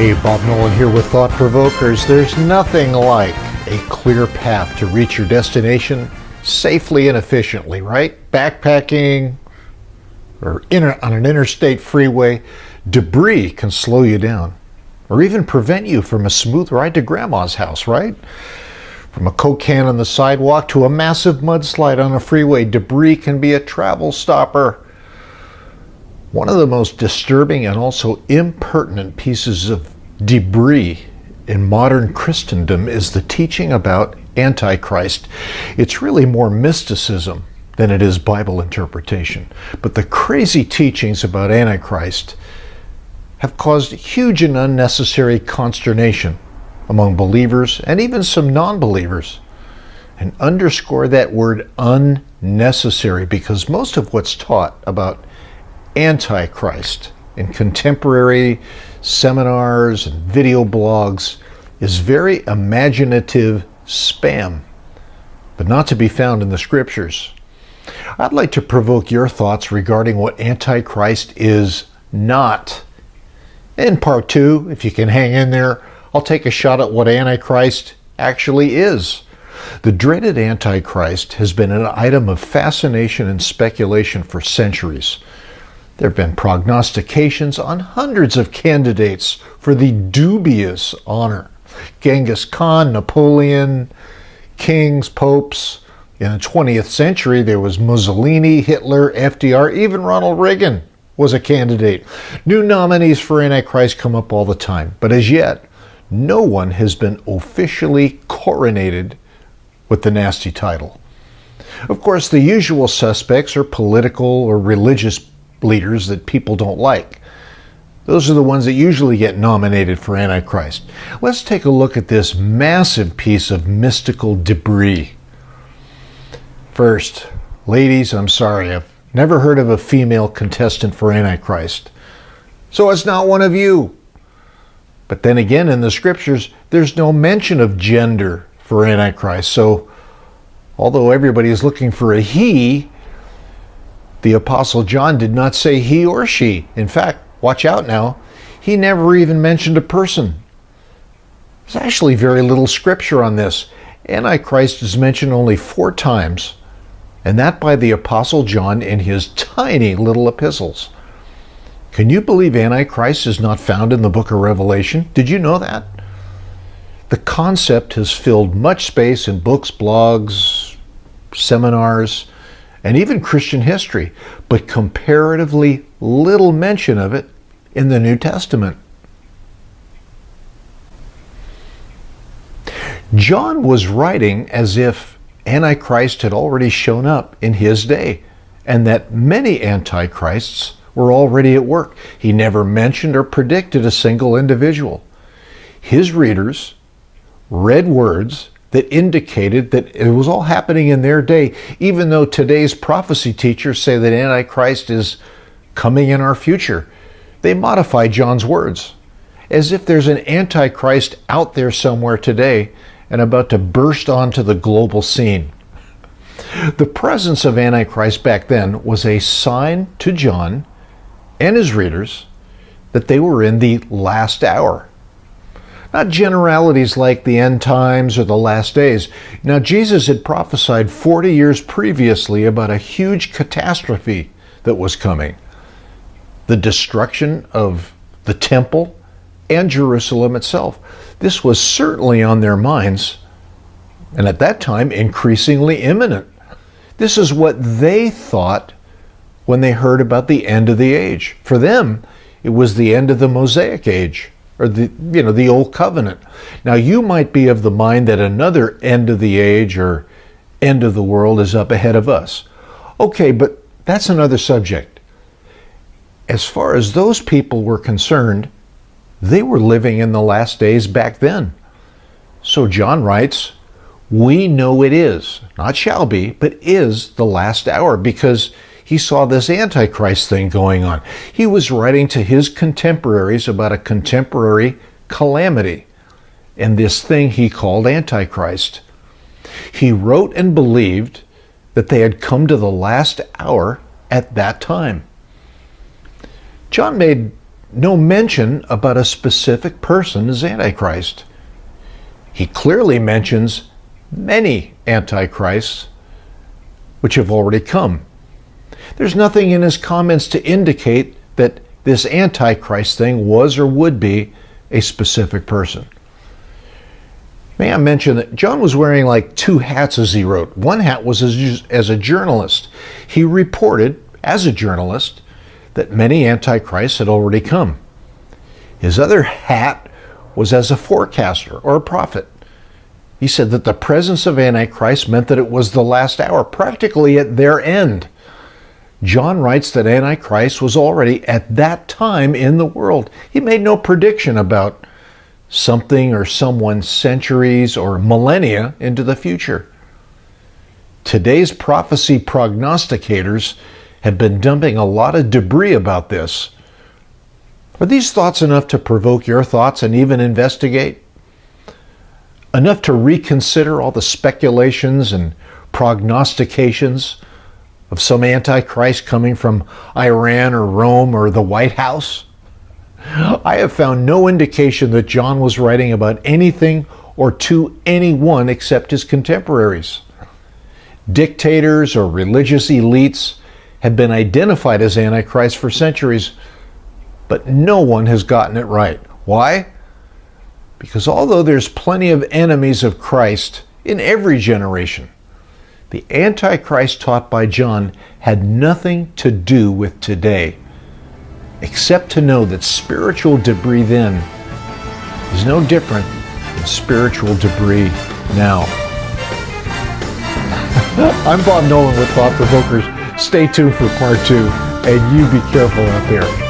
Hey, Bob Nolan here with Thought Provokers. There's nothing like a clear path to reach your destination safely and efficiently, right? Backpacking or on an interstate freeway, debris can slow you down or even prevent you from a smooth ride to grandma's house, right? From a Coke can on the sidewalk to a massive mudslide on a freeway, debris can be a travel stopper. One of the most disturbing and also impertinent pieces of debris in modern Christendom is the teaching about AntiChrist. It's really more mysticism than it is Bible interpretation. But the crazy teachings about Antichrist have caused huge and unnecessary consternation among believers and even some non-believers. And underscore that word unnecessary, because most of what's taught about Antichrist in contemporary seminars and video blogs is very imaginative spam, but not to be found in the scriptures. I'd like to provoke your thoughts regarding what Antichrist is not. In part 2, if you can hang in there, I'll take a shot at what Antichrist actually is. The dreaded Antichrist has been an item of fascination and speculation for centuries. There have been prognostications on hundreds of candidates for the dubious honor. Genghis Khan, Napoleon, kings, popes. In the 20th century, there was Mussolini, Hitler, FDR, even Ronald Reagan was a candidate. New nominees for Antichrist come up all the time, but as yet, no one has been officially coronated with the nasty title. Of course, the usual suspects are political or religious leaders that people don't like. Those are the ones that usually get nominated for Antichrist. Let's take a look at this massive piece of mystical debris. First, ladies, I'm sorry, I've never heard of a female contestant for Antichrist. So it's not one of you. But then again, in the scriptures, there's no mention of gender for Antichrist. So although everybody is looking for a he, the Apostle John did not say he or she. In fact, watch out now, he never even mentioned a person. There's actually very little scripture on this. Antichrist is mentioned only 4 times, and that by the Apostle John in his tiny little epistles. Can you believe Antichrist is not found in the book of Revelation? Did you know that? The concept has filled much space in books, blogs, seminars, and even Christian history, but comparatively little mention of it in the New Testament. John was writing as if Antichrist had already shown up in his day, and that many Antichrists were already at work. He never mentioned or predicted a single individual. His readers read words that indicated that it was all happening in their day, even though today's prophecy teachers say that Antichrist is coming in our future. They modify John's words, as if there's an Antichrist out there somewhere today and about to burst onto the global scene. The presence of Antichrist back then was a sign to John and his readers that they were in the last hour. Not generalities like the end times or the last days. Now, Jesus had prophesied 40 years previously about a huge catastrophe that was coming. The destruction of the temple and Jerusalem itself. This was certainly on their minds, and at that time, increasingly imminent. This is what they thought when they heard about the end of the age. For them, it was the end of the Mosaic age, or the Old Covenant. Now, you might be of the mind that another end of the age or end of the world is up ahead of us. Okay, but that's another subject. As far as those people were concerned, they were living in the last days back then. So John writes, we know it is, not shall be, but is the last hour, because he saw this Antichrist thing going on. He was writing to his contemporaries about a contemporary calamity and this thing he called Antichrist. He wrote and believed that they had come to the last hour at that time. John made no mention about a specific person as Antichrist. He clearly mentions many Antichrists which have already come. There's nothing in his comments to indicate that this Antichrist thing was or would be a specific person. May I mention that John was wearing like two hats as he wrote. One hat was as a journalist. He reported, as a journalist, that many Antichrists had already come. His other hat was as a forecaster or a prophet. He said that the presence of Antichrist meant that it was the last hour, practically at their end. John writes that Antichrist was already at that time in the world. He made no prediction about something or someone centuries or millennia into the future. Today's prophecy prognosticators have been dumping a lot of debris about this. Are these thoughts enough to provoke your thoughts and even investigate? Enough to reconsider all the speculations and prognostications of some Antichrist coming from Iran or Rome or the White House? I have found no indication that John was writing about anything or to anyone except his contemporaries. Dictators or religious elites have been identified as Antichrist for centuries, but no one has gotten it right. Why? Because although there's plenty of enemies of Christ in every generation, the Antichrist taught by John had nothing to do with today, except to know that spiritual debris then is no different than spiritual debris now. I'm Bob Nolan with Thought Provokers. Stay tuned for part 2, and you be careful out there.